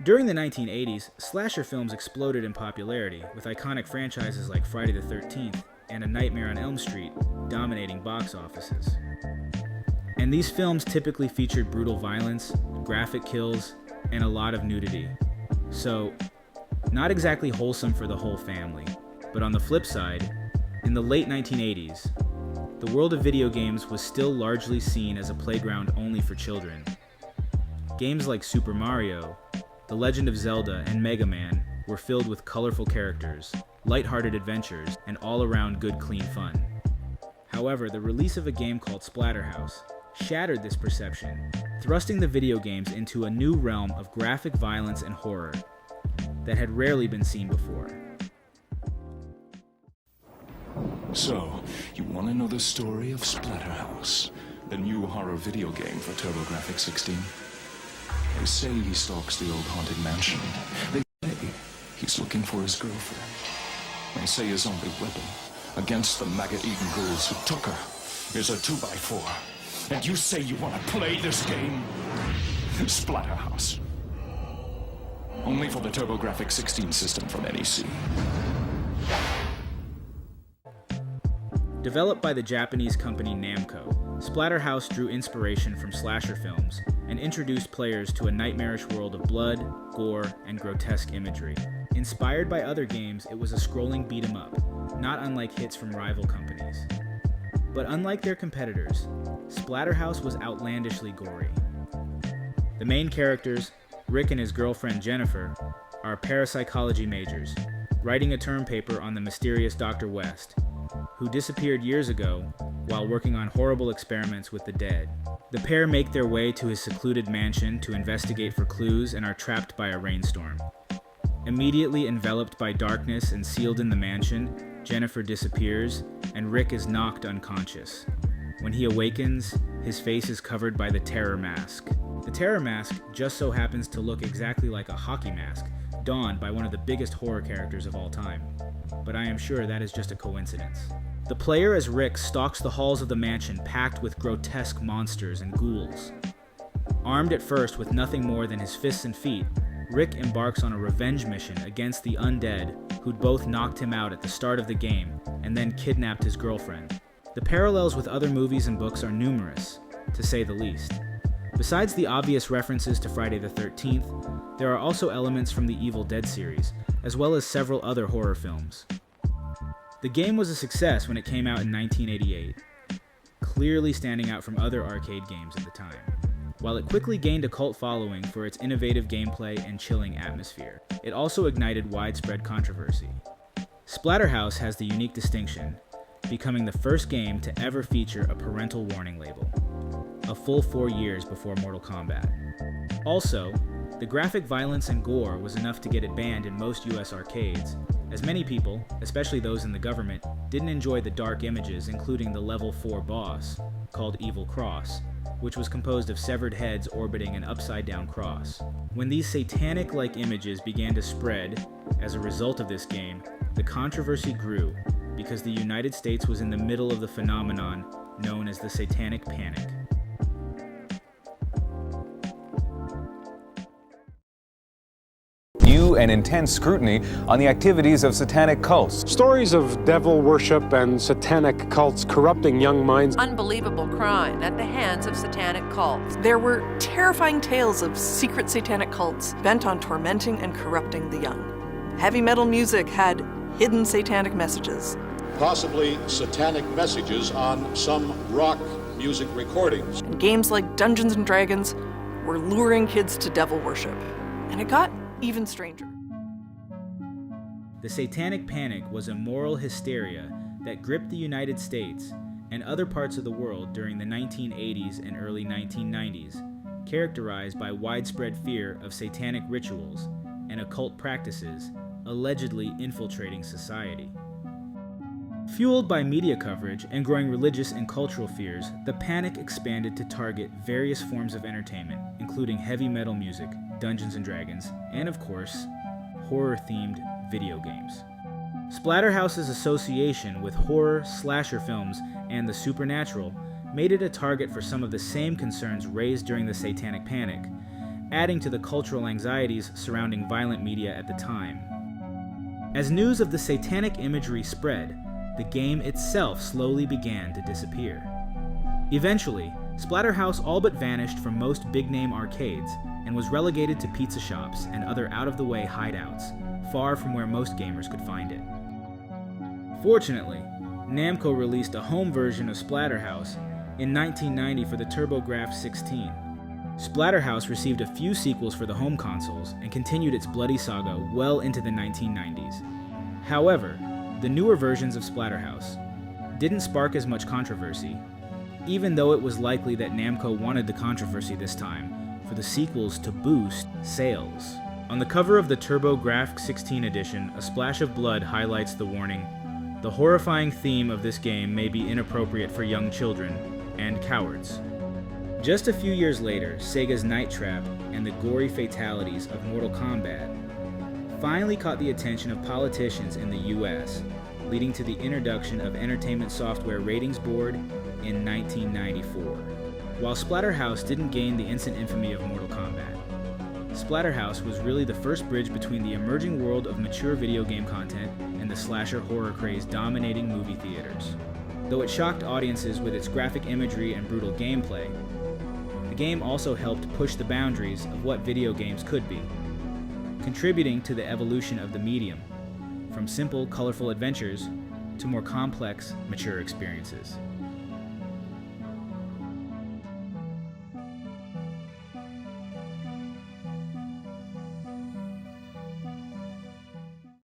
During the 1980s, slasher films exploded in popularity, with iconic franchises like Friday the 13th and A Nightmare on Elm Street dominating box offices. And these films typically featured brutal violence, graphic kills, and a lot of nudity. So, not exactly wholesome for the whole family. But on the flip side, in the late 1980s, the world of video games was still largely seen as a playground only for children. Games like Super Mario, The Legend of Zelda, and Mega Man were filled with colorful characters, lighthearted adventures, and all-around good, clean fun. However, the release of a game called Splatterhouse shattered this perception, thrusting the video games into a new realm of graphic violence and horror that had rarely been seen before. So, you want to know the story of Splatterhouse, the new horror video game for TurboGrafx 16? They say he stalks the old haunted mansion. They say he's looking for his girlfriend. They say his only weapon against the maggot-eating ghouls who took her is a 2x4. And you say you want to play this game? Splatterhouse. Only for the TurboGrafx 16 system from NEC. Developed by the Japanese company Namco, Splatterhouse drew inspiration from slasher films and introduced players to a nightmarish world of blood, gore, and grotesque imagery. Inspired by other games, it was a scrolling beat-em-up, not unlike hits from rival companies. But unlike their competitors, Splatterhouse was outlandishly gory. The main characters, Rick and his girlfriend Jennifer, are parapsychology majors, writing a term paper on the mysterious Dr. West, who disappeared years ago while working on horrible experiments with the dead. The pair make their way to his secluded mansion to investigate for clues and are trapped by a rainstorm. Immediately enveloped by darkness and sealed in the mansion, Jennifer disappears and Rick is knocked unconscious. When he awakens, his face is covered by the terror mask. The terror mask just so happens to look exactly like a hockey mask, donned by one of the biggest horror characters of all time. But I am sure that is just a coincidence. The player as Rick stalks the halls of the mansion packed with grotesque monsters and ghouls. Armed at first with nothing more than his fists and feet, Rick embarks on a revenge mission against the undead who'd both knocked him out at the start of the game and then kidnapped his girlfriend. The parallels with other movies and books are numerous, to say the least. Besides the obvious references to Friday the 13th, there are also elements from the Evil Dead series, as well as several other horror films. The game was a success when it came out in 1988, clearly standing out from other arcade games at the time. While it quickly gained a cult following for its innovative gameplay and chilling atmosphere, it also ignited widespread controversy. Splatterhouse has the unique distinction, becoming the first game to ever feature a parental warning label, a full 4 years before Mortal Kombat. Also, the graphic violence and gore was enough to get it banned in most US arcades, as many people, especially those in the government, didn't enjoy the dark images, including the level 4 boss, called Evil Cross, which was composed of severed heads orbiting an upside-down cross. When these satanic-like images began to spread as a result of this game, the controversy grew because the United States was in the middle of the phenomenon known as the Satanic Panic. And intense scrutiny on the activities of satanic cults. Stories of devil worship and satanic cults corrupting young minds. Unbelievable crime at the hands of satanic cults. There were terrifying tales of secret satanic cults bent on tormenting and corrupting the young. Heavy metal music had hidden satanic messages. Possibly satanic messages on some rock music recordings. And games like Dungeons and Dragons were luring kids to devil worship. And it got even stranger. The Satanic Panic was a moral hysteria that gripped the United States and other parts of the world during the 1980s and early 1990s, characterized by widespread fear of satanic rituals and occult practices allegedly infiltrating society. Fueled by media coverage and growing religious and cultural fears, the panic expanded to target various forms of entertainment, including heavy metal music, Dungeons & Dragons, and of course, horror-themed video games. Splatterhouse's association with horror, slasher films, and the supernatural made it a target for some of the same concerns raised during the Satanic Panic, adding to the cultural anxieties surrounding violent media at the time. As news of the satanic imagery spread, the game itself slowly began to disappear. Eventually, Splatterhouse all but vanished from most big-name arcades and was relegated to pizza shops and other out-of-the-way hideouts, far from where most gamers could find it. Fortunately, Namco released a home version of Splatterhouse in 1990 for the TurboGrafx-16. Splatterhouse received a few sequels for the home consoles and continued its bloody saga well into the 1990s. However, the newer versions of Splatterhouse didn't spark as much controversy, even though it was likely that Namco wanted the controversy this time for the sequels to boost sales. On the cover of the TurboGrafx-16 edition, a splash of blood highlights the warning, "The horrifying theme of this game may be inappropriate for young children and cowards." Just a few years later, Sega's Night Trap and the gory fatalities of Mortal Kombat finally caught the attention of politicians in the US, leading to the introduction of Entertainment Software Ratings Board in 1994. While Splatterhouse didn't gain the instant infamy of Mortal Kombat, Splatterhouse was really the first bridge between the emerging world of mature video game content and the slasher horror craze dominating movie theaters. Though it shocked audiences with its graphic imagery and brutal gameplay, the game also helped push the boundaries of what video games could be, contributing to the evolution of the medium, from simple, colorful adventures to more complex, mature experiences.